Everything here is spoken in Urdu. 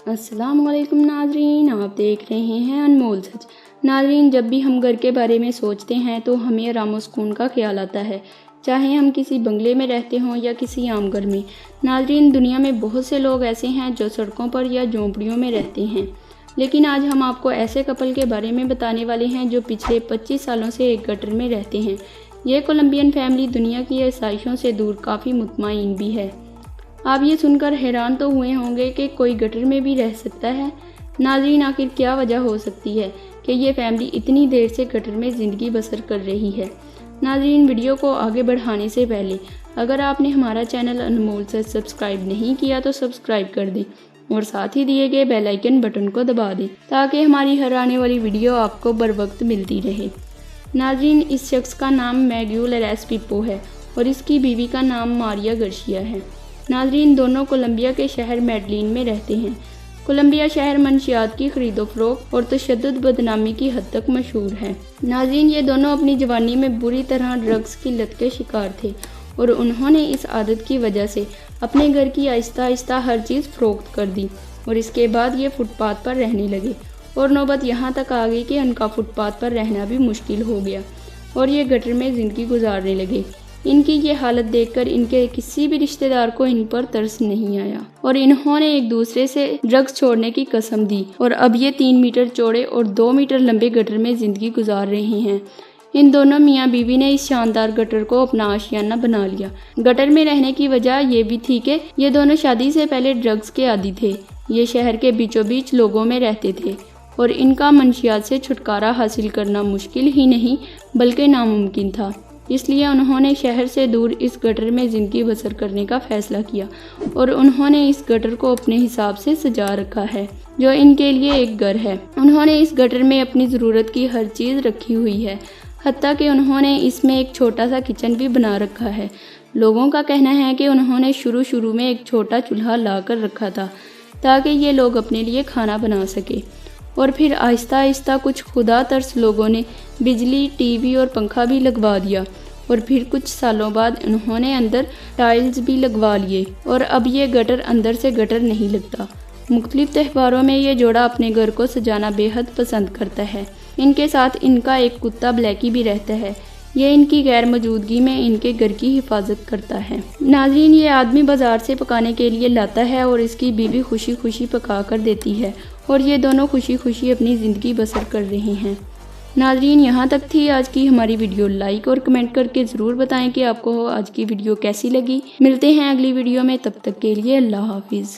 السلام علیکم ناظرین، آپ دیکھ رہے ہیں انمول سچ۔ ناظرین، جب بھی ہم گھر کے بارے میں سوچتے ہیں تو ہمیں آرام و سکون کا خیال آتا ہے، چاہے ہم کسی بنگلے میں رہتے ہوں یا کسی عام گھر میں۔ ناظرین، دنیا میں بہت سے لوگ ایسے ہیں جو سڑکوں پر یا جھونپڑیوں میں رہتے ہیں، لیکن آج ہم آپ کو ایسے کپل کے بارے میں بتانے والے ہیں جو پچھلے 25 سالوں سے ایک گٹر میں رہتے ہیں۔ یہ کولمبین فیملی دنیا کی آسائشوں سے دور کافی مطمئن بھی ہے۔ آپ یہ سن کر حیران تو ہوئے ہوں گے کہ کوئی گٹر میں بھی رہ سکتا ہے۔ ناظرین، آخر کیا وجہ ہو سکتی ہے کہ یہ فیملی اتنی دیر سے گٹر میں زندگی بسر کر رہی ہے؟ ناظرین، ویڈیو کو آگے بڑھانے سے پہلے اگر آپ نے ہمارا چینل انمول سے سبسکرائب نہیں کیا تو سبسکرائب کر دیں اور ساتھ ہی دیے گئے بیل آئیکن بٹن کو دبا دیں تاکہ ہماری ہر آنے والی ویڈیو آپ کو بر وقت ملتی رہے۔ ناظرین، اس شخص کا نام میگیول ایریسپیپو ہے اور اس کی بیوی کا نام ماریا گرشیا ہے۔ ناظرین، دونوں کولمبیا کے شہر میڈلین میں رہتے ہیں۔ کولمبیا شہر منشیات کی خرید و فروخت اور تشدد بدنامی کی حد تک مشہور ہے۔ ناظرین، یہ دونوں اپنی جوانی میں بری طرح ڈرگز کی لت کے شکار تھے اور انہوں نے اس عادت کی وجہ سے اپنے گھر کی آہستہ آہستہ ہر چیز فروخت کر دی اور اس کے بعد یہ فٹ پاتھ پر رہنے لگے اور نوبت یہاں تک آ گئی کہ ان کا فٹ پاتھ پر رہنا بھی مشکل ہو گیا اور یہ گٹر میں زندگی گزارنے لگے۔ ان کی یہ حالت دیکھ کر ان کے کسی بھی رشتہ دار کو ان پر ترس نہیں آیا اور انہوں نے ایک دوسرے سے ڈرگز چھوڑنے کی قسم دی اور اب یہ 3 میٹر چوڑے اور 2 میٹر لمبے گٹر میں زندگی گزار رہے ہیں۔ ان دونوں میاں بیوی نے اس شاندار گٹر کو اپنا آشیانہ بنا لیا۔ گٹر میں رہنے کی وجہ یہ بھی تھی کہ یہ دونوں شادی سے پہلے ڈرگز کے عادی تھے۔ یہ شہر کے بیچوں بیچ لوگوں میں رہتے تھے اور ان کا منشیات سے چھٹکارا حاصل کرنا مشکل ہی نہیں بلکہ ناممکن تھا۔ اس لیے انہوں نے شہر سے دور اس گٹر میں زندگی بسر کرنے کا فیصلہ کیا اور انہوں نے اس گٹر کو اپنے حساب سے سجا رکھا ہے جو ان کے لیے ایک گھر ہے۔ انہوں نے اس گٹر میں اپنی ضرورت کی ہر چیز رکھی ہوئی ہے، حتیٰ کہ انہوں نے اس میں ایک چھوٹا سا کچن بھی بنا رکھا ہے۔ لوگوں کا کہنا ہے کہ انہوں نے شروع میں ایک چھوٹا چولہا لا کر رکھا تھا تاکہ یہ لوگ اپنے لیے کھانا بنا سکے اور پھر آہستہ آہستہ کچھ خدا ترس لوگوں نے بجلی، ٹی وی اور پنکھا بھی لگوا دیا اور پھر کچھ سالوں بعد انہوں نے اندر ٹائلز بھی لگوا لیے اور اب یہ گٹر اندر سے گٹر نہیں لگتا۔ مختلف تہواروں میں یہ جوڑا اپنے گھر کو سجانا بے حد پسند کرتا ہے۔ ان کے ساتھ ان کا ایک کتا بلیکی بھی رہتا ہے۔ یہ ان کی غیر موجودگی میں ان کے گھر کی حفاظت کرتا ہے۔ ناظرین، یہ آدمی بازار سے پکانے کے لیے لاتا ہے اور اس کی بیوی خوشی خوشی پکا کر دیتی ہے اور یہ دونوں خوشی خوشی اپنی زندگی بسر کر رہے ہیں۔ ناظرین، یہاں تک تھی آج کی ہماری ویڈیو۔ لائک اور کمنٹ کر کے ضرور بتائیں کہ آپ کو آج کی ویڈیو کیسی لگی۔ ملتے ہیں اگلی ویڈیو میں، تب تک کے لیے اللہ حافظ۔